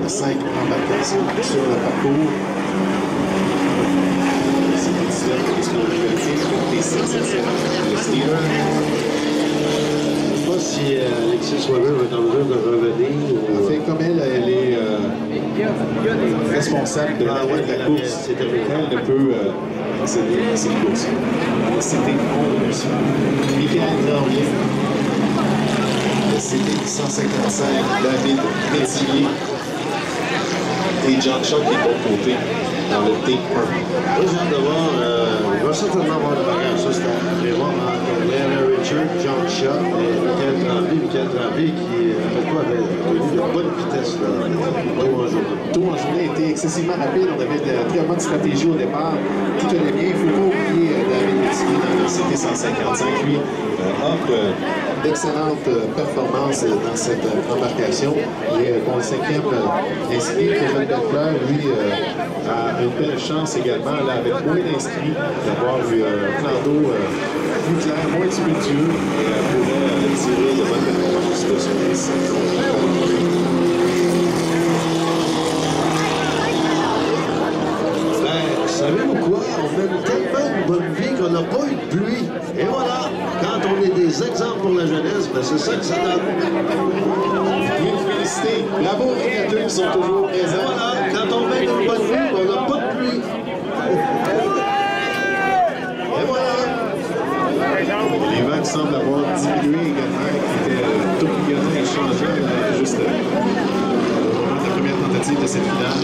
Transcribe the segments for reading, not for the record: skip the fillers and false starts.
5 embarcations sur le parcours. C'est des dizaines de ce qu'on appelle les 6 le Steeler. Je ne sais pas si Alexis Weber va être en mesure de revenir. En fait, comme elle est responsable de la course, elle ne peut accéder à cette course. C'était 11. Michael Tremblay. Le CD 155, David Métivier et John Shaw qui est de l'autre côté dans le T1. Moi, j'ai hâte de voir. Il va certainement avoir de bagage. Ça, c'est à aller voir entre Larry Richard, John Shaw et Michael Tremblay. Michael Tremblay qui, avait eu de bonne vitesse là, Tout en journée était excessivement rapide. On avait de très bonnes stratégies au départ. Tout allait bien. Il ne faut pas oublier David Métivier dans le CD 155. Lui d'excellentes performances dans cette embarcation. Et pour le 5e inscrit, Kevin Belfleur, lui, a une belle chance également, là, avec moins d'inscrits, d'avoir eu un plan d'eau plus clair, moins tumultueux, et pourrait tirer de bonnes performances de son inscrit. Savez-vous quoi? On mène tellement une bonne vie qu'on n'a pas eu de pluie. Et voilà, quand on est des exemples pour la jeunesse, ben c'est ça que ça donne. Bien félicité. Bravo aux régulateurs qui sont toujours présents. Et voilà, quand on mène une bonne vie, on n'a pas de pluie. Et voilà. Les vagues semblent avoir diminué également, qui était tout bouillonnant et changeant juste au moment de la première tentative de cette finale.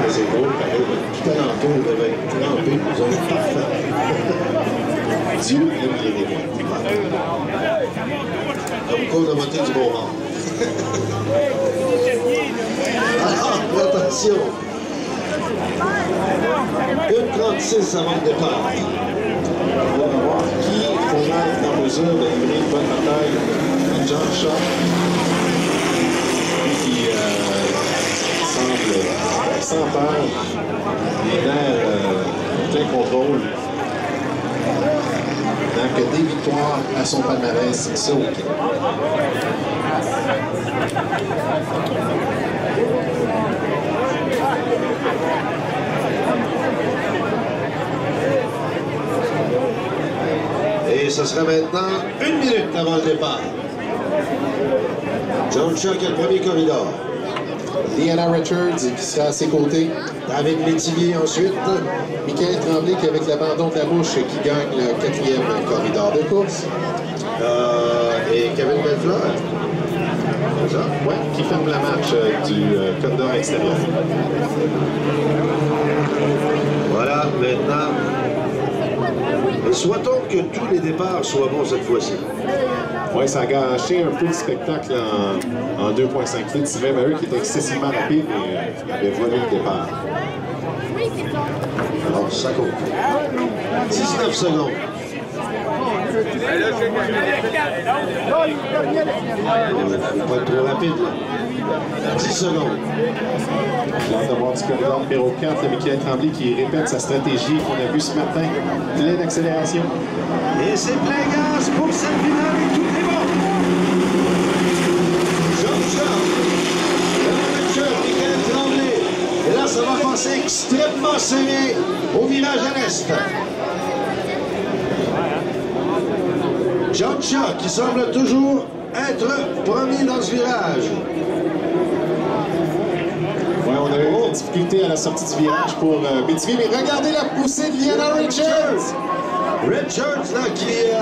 C'est drôle, pareil. Tout alentour devait être trempé, nous autres parfaits. Dieu aime les récoltes. Comme quoi, on a voté du bon bord. Attention! 1,36 avant le départ. On va voir qui pourra être en mesure de livrer une bonne bataille. John Shaw, qui semble sans peur, les nerfs plein contrôle. Donc, des victoires à son palmarès ce week-end. Et ce sera maintenant 1 minute avant le départ. John Shaw qui est le premier corridor. Deanna Richards qui sera à ses côtés. David Métivier ensuite. Michael Tremblay qui, avec l'abandon de la bouche, qui gagne le 4e corridor de course. Et Kevin Belfleur. C'est ça? Oui, qui ferme la marche du corridor extérieur. Voilà, maintenant. Et souhaitons que tous les départs soient bons cette fois-ci. Oui, ça a gâché un peu le spectacle en 2,5 litres. Sylvain Maheu qui était excessivement rapide et avait volé le départ. Alors, ça compte. 19 secondes. Il ne faut pas être trop rapide, là. 10 secondes. J'ai hâte de voir du corridor numéro 4, le Michael Tremblay qui répète sa stratégie qu'on a vue ce matin. Plein d'accélération. Et c'est plein gaz pour cette finale et tout est bon. John Shaw, Michael Tremblay. Et là, ça va passer extrêmement serré au virage à l'est. John Shaw qui semble toujours être premier dans ce virage. Oui, on a eu une difficulté à la sortie du virage pour Métivier, mais regardez la poussée de Deanna Richards! Richards, là, qui fait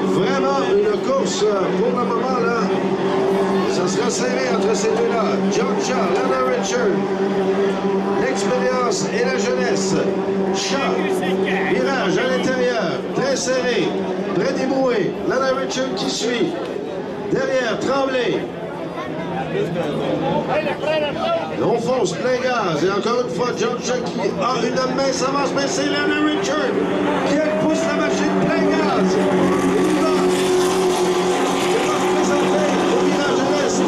vraiment une course pour le moment, là. Ça sera serré entre ces deux-là. John Shaw, Lana Richards. L'expérience et la jeunesse. Shaw, virage à l'intérieur, très serré, très débrouillé. Lana Richards qui suit. Derrière, Tremblay. On fonce plein gaz. Et encore une fois, John Shaw qui a une mince avance, mais c'est Lana Richards qui pousse la machine plein gaz. Il va présenter au virage à l'est.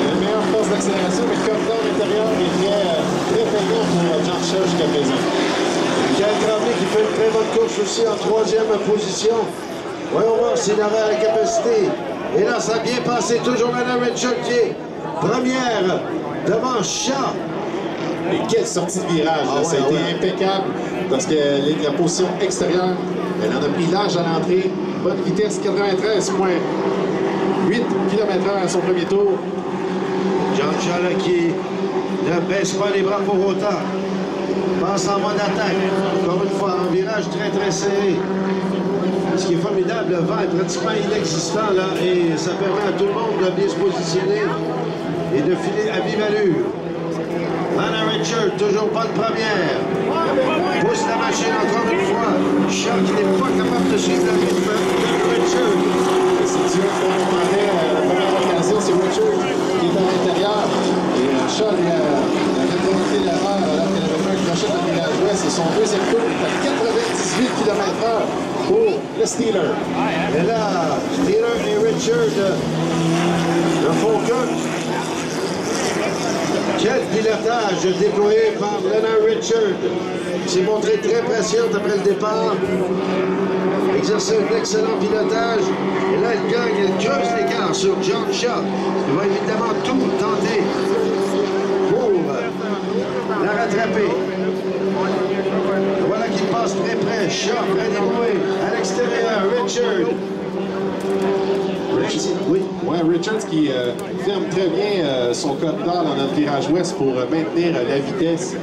La meilleure force d'accélération, mais le corridor intérieur est très payant pour John Shaw jusqu'à présent. Michael Tremblay qui fait une très bonne course aussi. ici en 3e position. Voyons voir s'il aura la capacité. Et là, ça a bien passé. Toujours Lana Richard qui est première devant Shaw. Et quelle sortie de virage! Ça a été impeccable parce que la position extérieure, elle en a pris large à l'entrée. Bonne vitesse, 93,8 km/h à son premier tour. John Shaw là, qui ne baisse pas les bras pour autant. Passe en mode attaque. Encore une fois, un virage très très serré. Ce qui est formidable, le vent est pratiquement inexistant là et ça permet à tout le monde de bien se positionner et de filer à vive allure. Lana Richard, toujours pas de première. Pousse la machine encore une fois. Shaw qui n'est pas capable de suivre le rythme de Richard. C'est Dieu qui a demandé la première occasion, c'est Richard qui est à l'intérieur. Et Shaw a remonté l'erreur alors qu'il avait fait un crochet de virage ouest. Et son deuxième tour est à 98 km/h pour le Steeler. Et là, Steeler et Richard ne font que. Quel pilotage déployé par Lana Richard. Il s'est montré très patiente après le départ. Exercer un excellent pilotage. Et là, elle gagne, elle creuse l'écart sur John Shaw. Il va évidemment tout tenter pour la rattraper. Voilà qu'il passe très près. Shaw près des bouées. À l'extérieur, Richard. Oui. Ouais, Richards qui ferme très bien son code d'or dans notre virage ouest pour maintenir la vitesse.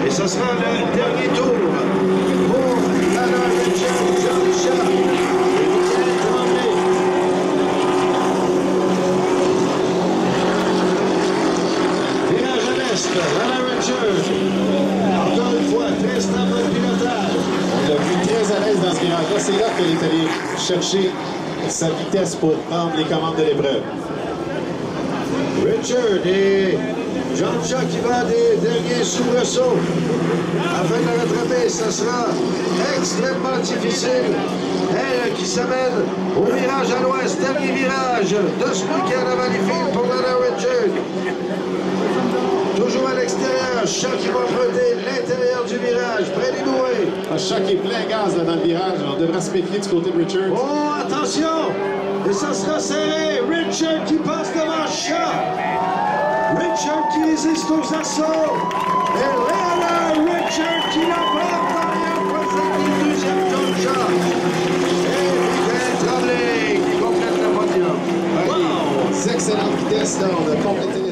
Et ce sera le dernier tour pour Lana Richard, John Shaw. Virage à l'est, Lana Richard. Encore une fois, très stable de pilotage. On l'a vu très à l'aise dans ce virage-là. C'est là qu'elle est allée chercher sa vitesse pour prendre les commandes de l'épreuve. Richard et John Shaw qui va des derniers soubresauts. Afin de la rattraper, ça sera extrêmement difficile. Elle qui s'amène au virage à l'ouest, dernier virage de ce week-end avant les fils pour Lana Richard. Toujours à l'extérieur, Shaw qui va emprunter l'intérieur du virage, près des bouées. Shaw qui est plein gaz là, dans le virage. On devrait se méfier du côté de Richard. Oh, attention! Et ça sera serré. Richard qui passe devant Shaw. Richard qui résiste aux assauts. Et Lana Richard qui l'emporte en ayant présenté le deuxième John Shaw. Et Michael Tremblay qui complète le podium. Wow! Excellente vitesse là. On a complété